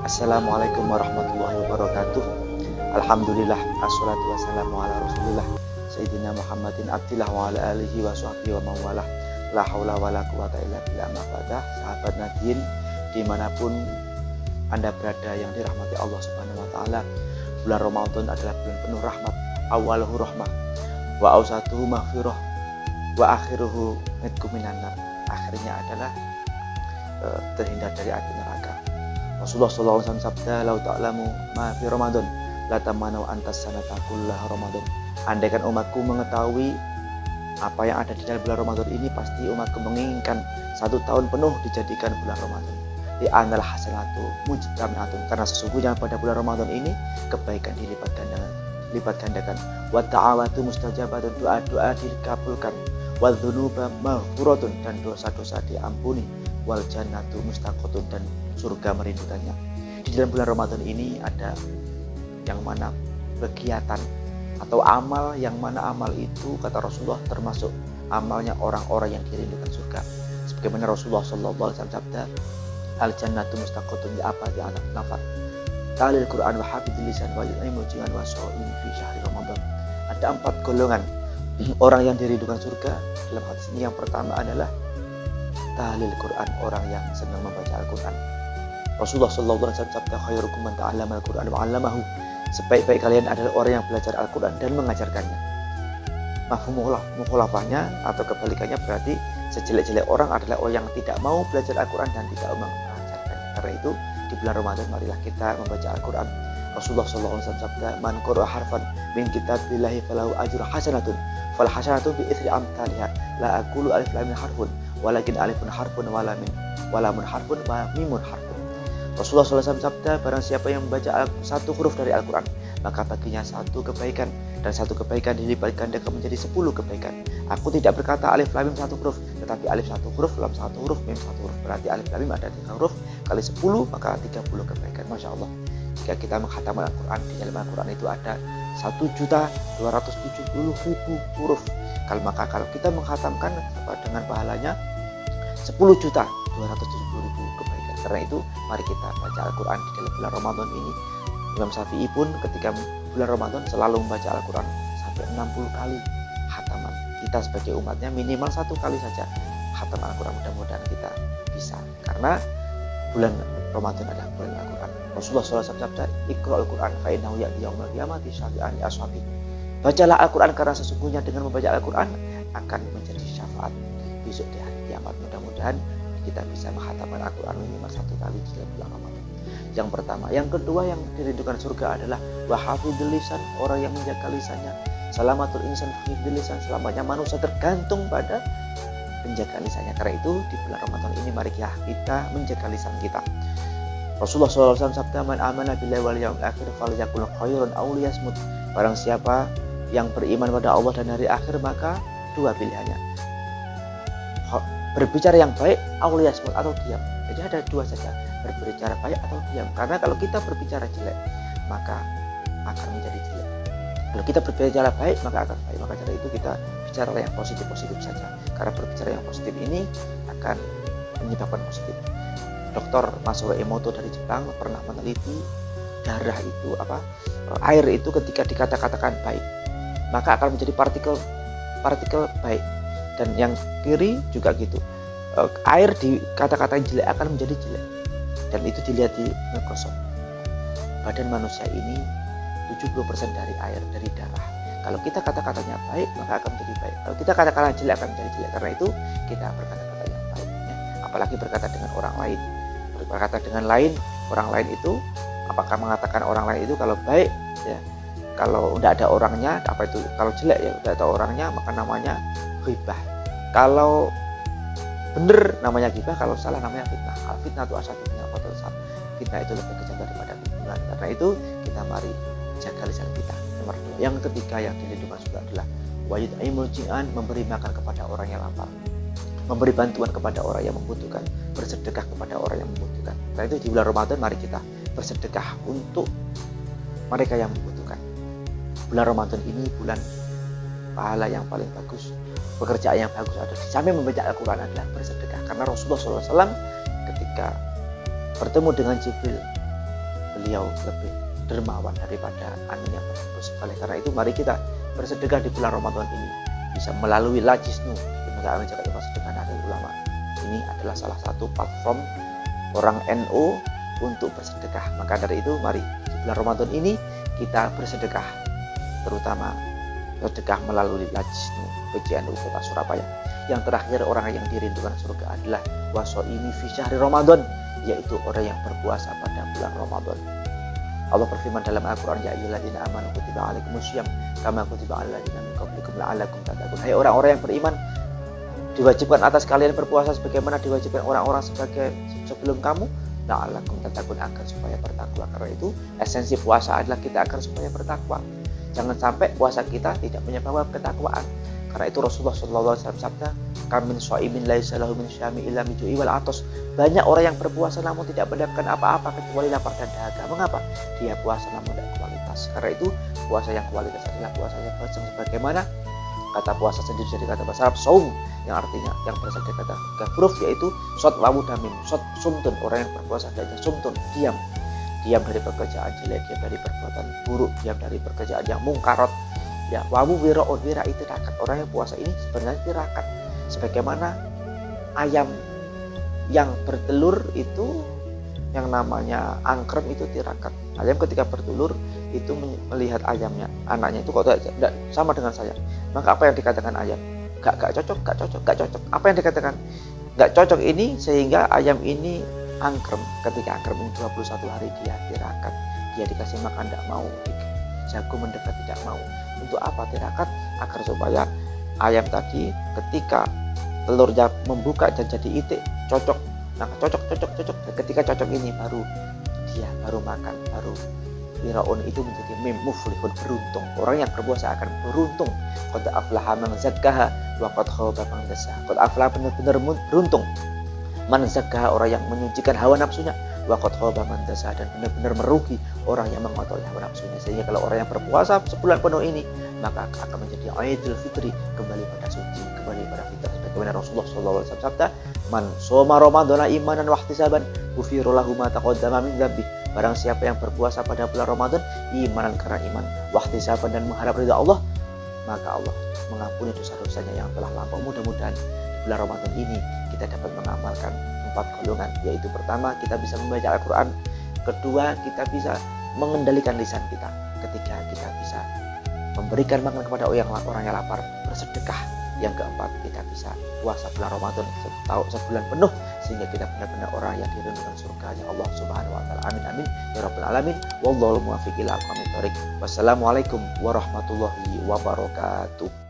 Assalamualaikum warahmatullahi wabarakatuh. Alhamdulillah, assalatu wassalamu ala rasulillah Sayyidina Muhammadin abdillah wa ala alihi wa sahbihi wa mawalah. La hawla wa la quwata illa billah. Mafadah, sahabat Nadiin dimanapun Anda berada yang dirahmati Allah Subhanahu wa Ta'ala. Bulan Ramadan adalah bulan penuh rahmat. Awaluhu rahmah wa awsatuhu maghfirah wa akhiruhu nidku minan nar. Akhirnya adalah terhindar dari api neraka. Rasulullah SAW sabda, "Lau ta'lamu ma fi Ramadan, la tamannau antas sanata kullaha Ramadan." Andaikan umatku mengetahui apa yang ada di dalam bulan Ramadan ini, pasti umatku menginginkan 1 tahun penuh dijadikan bulan Ramadan. Di anal hasanatu mujtami'atun, karena sesungguhnya pada bulan Ramadan ini kebaikan dilipat gandakan. Wa ta'awatu mustajabatun, doa-doa dikabulkan. Wa dzunuba maghfuratun, dan dosa-dosa diampuni. Wal jannatu mustaqotun, dan surga merindukannya. Di dalam bulan Ramadan ini ada yang mana kegiatan atau amal, yang mana amal itu kata Rasulullah termasuk amalnya orang-orang yang dirindukan surga. Sebagaimana Rasulullah SAW sabda, al jannatu mustaqotun di apa di anak nafar. Talil Quran wa hafidhil lisan wa yu'imu jingan wa sha'im fi syahri Ramadan. Ada 4 golongan orang yang dirindukan surga dalam hadis ini. Yang pertama adalah tahlil Quran, orang yang senang membaca Al-Quran. Rasulullah SAW sabda, khairukum man ta'allama Al-Quran wa 'allamahu. Sebaik-baik kalian adalah orang yang belajar Al-Quran dan mengajarkannya. Mafhum mukhalafahnya atau kebalikannya berarti sejelek-jelek orang adalah orang yang tidak mau belajar Al-Quran dan tidak mau mengajarkannya. Karena itu di bulan Ramadan marilah kita membaca Al-Quran. Rasulullah SAW sabda, man qara'a harfan min kitabillahi falahu ajrun hasanatun fal hasanatu bi itsri amsalha la aqulu alif lam mim harfun walakin alifun harfun walamun harfun wa mimun harfun. Rasulullah SAW sabda, barang siapa yang membaca 1 huruf dari Al-Quran, maka baginya 1 kebaikan, dan 1 kebaikan dilipat gandakan menjadi 10 kebaikan. Aku tidak berkata alif lam mim 1 huruf, tetapi alif 1 huruf, lam 1 huruf, mim 1 huruf. Berarti alif lam mim ada 3 huruf, kali 10 maka 30 kebaikan. Masya Allah. Jika kita menghatam Al-Quran, di dalam Al-Quran itu ada 1.270.000 huruf. Kalau kita menghatamkan dengan pahalanya 10.270.000 kebaikan. Karena itu mari kita baca Al-Quran di dalam bulan Ramadan ini. Imam Syafi'i pun ketika bulan Ramadan selalu membaca Al-Quran sampai 60 kali khataman. Kita sebagai umatnya minimal 1 kali saja khatam Al-Quran. Mudah-mudahan kita bisa, karena bulan Ramadan adalah bulan Al-Quran. Rasulullah SAW sabda, "Iqra'ul Quran fa innahu ya'ti yaumil qiyamati syafi'an li ashabi." Bacalah Al-Quran, karena sesungguhnya dengan membaca Al-Quran akan menjadi syafaat besok di hari kiamat. Mudah-mudahan kita bisa menghatamkan Al-Quran minimal 1 kali di dalam bulan Ramadan. Yang pertama. Yang kedua yang dirindukan surga adalah wa hafidhil lisan, orang yang menjaga lisannya. Salamatul insan fi hifdzil lisan, selamanya manusia tergantung pada penjagaan lisannya. Karena itu di bulan Ramadan ini mari kita menjaga lisan kita. Rasulullah SAW sabda, man amana billahi wal yawmil akhir falyaqul khairan aw liyasmut. Barang siapa yang beriman pada Allah dan hari akhir, maka 2 pilihannya, berbicara yang baik atau diam. Jadi ada 2 saja, berbicara baik atau diam. Karena kalau kita berbicara jelek, maka akan menjadi jelek. Kalau kita berbicara baik, maka akan baik. Maka dari itu kita bicara yang positif saja. Karena berbicara yang positif ini akan menyebabkan positif. Dr. Masaru Emoto dari Jepang pernah meneliti darah itu air itu ketika dikata-katakan baik, maka akan menjadi partikel baik. Dan yang kiri juga gitu. Air di kata-kata jelek akan menjadi jelek. Dan itu dilihat di Microsoft. Badan manusia ini 70% dari air, dari darah. Kalau kita kata-katanya baik, maka akan menjadi baik. Kalau kita kata-kata jelek, akan menjadi jelek. Karena itu kita berkata-kata yang baik. Apalagi berkata dengan orang lain. Berkata dengan orang lain itu, apakah mengatakan orang lain itu kalau baik, ya, kalau tidak ada orangnya, kalau jelek ya tidak ada orangnya, maka namanya ghibah. Kalau benar namanya ghibah, kalau salah namanya fitnah. Al-fitnah itu asal fitnah itu lebih kejam daripada pembunuhan. Karena itu kita mari jaga lisan kita. Nomor 2. Yang ketiga yang dirindukan juga adalah wa yut'imul ji'an, memberi makan kepada orang yang lapar, memberi bantuan kepada orang yang membutuhkan, bersedekah kepada orang yang membutuhkan. Karena itu di bulan Ramadan mari kita bersedekah untuk mereka yang membutuhkan. Bulan Ramadan ini bulan pahala yang paling bagus, pekerjaan yang bagus ada di samping membaca Al-Quran adalah bersedekah. Karena Rasulullah SAW ketika bertemu dengan Jibril beliau lebih dermawan daripada angin yang berhembus. Oleh karena itu mari kita bersedekah di bulan Ramadan ini, bisa melalui Lajisnu Lembaga Amal Zakat Infak Sedekah Nahdlatul Ulama. Ini adalah salah satu platform orang NU untuk bersedekah. Maka dari itu mari di bulan Ramadan ini kita bersedekah, terutama sedekah melalui Lajisnu PJNU Kota Surabaya. Yang terakhir, orang yang dirindukan surga adalah wasoimi fi syahri Ramadan, yaitu orang yang berpuasa pada bulan Ramadan. Allah berfirman dalam Al-Quran, ya ayyuhalladzina amanu kutiba alaikumussyam kama kutiba alal ladzina min qablikum la'allakum tattaqun. Hai orang-orang yang beriman, diwajibkan atas kalian berpuasa sebagaimana diwajibkan orang-orang sebelum kamu, la'allakum tattaqun, agar supaya bertakwa. Karena itu esensi puasa adalah kita agar supaya bertakwa. Jangan sampai puasa kita tidak menyebabkan ketakwaan. Karena itu Rasulullah SAW sabda, kamin shaimin laisa lahu min syami illa mijui wal atos. Banyak orang yang berpuasa namun tidak mendapatkan apa-apa kecuali lapar dan dahaga. Mengapa? Dia puasa namun tidak kualitas. Karena itu puasa yang kualitas adalah puasa yang sebagaimana kata puasa sendiri dari kata bahasa Arab saum, yang artinya yang berasal dari kata huruf, yaitu sot wawu damim, sot sumtun. Orang yang berpuasa adalah sumtun, diam dari pekerjaan jelek, diam dari perbuatan buruk, diam dari pekerjaan yang mungkarot. Ya, wawu wiraun, wira itu tirakat. Orang yang puasa ini sebenarnya tirakat. Sebagaimana ayam yang bertelur itu yang namanya angkrem itu tirakat. Ayam ketika bertelur itu melihat ayamnya, anaknya itu kok tidak sama dengan saya. Maka apa yang dikatakan ayam? Gak cocok. Apa yang dikatakan? Gak cocok ini sehingga ayam ini angkrem. Ketika angkrem ini 21 hari dia tirakat. Dia dikasih makan tidak mau, jago mendekat tidak mau. Untuk apa tirakat? Agar supaya ayam tadi ketika telurnya membuka dan jadi itik cocok. Nah, cocok. Ketika cocok ini baru dia baru makan, baru wiraun itu menjadi mim muflihun, beruntung. Orang yang berpuasa akan beruntung. Qad aflaha man zakkaha wa qad khaba man dassaha. Qad aflaha, benar-benar beruntung. Man zakkaha, orang yang menyucikan hawa nafsunya, wa qad khaba man dassaha, dan benar-benar merugi orang yang mengotori hawa nafsunya. Sehingga kalau orang yang berpuasa sebulan penuh ini, maka akan menjadi Idul Fitri, kembali pada suci, kembali pada fitrah. Sebagaimana Rasulullah SAW sabda, man shoma ramadhana imanan wa ihtisaban ghufira lahu ma taqaddama min dzambi. Barang siapa yang berpuasa pada bulan Ramadan imanan karena iman, wa ihtisaban dan mengharap ridha Allah, maka Allah mengampuni dosa-dosanya yang telah lampau. Mudah-mudahan di bulan Ramadan ini kita dapat mengamalkan 4 golongan, yaitu pertama, kita bisa membaca Al-Quran. Kedua, kita bisa mengendalikan lisan kita. Ketiga, kita bisa memberikan makan kepada orang yang lapar, bersedekah. Yang keempat, kita bisa puasa bulan Ramadan sebulan penuh, sehingga kita benar-benar orang yang dirindukan surganya Allah Subhanahu wa taala. Amin amin ya rabbal alamin. Wallahu muwaffiq ila aqwamit thoriq. Wassalamualaikum warahmatullahi wabarakatuh.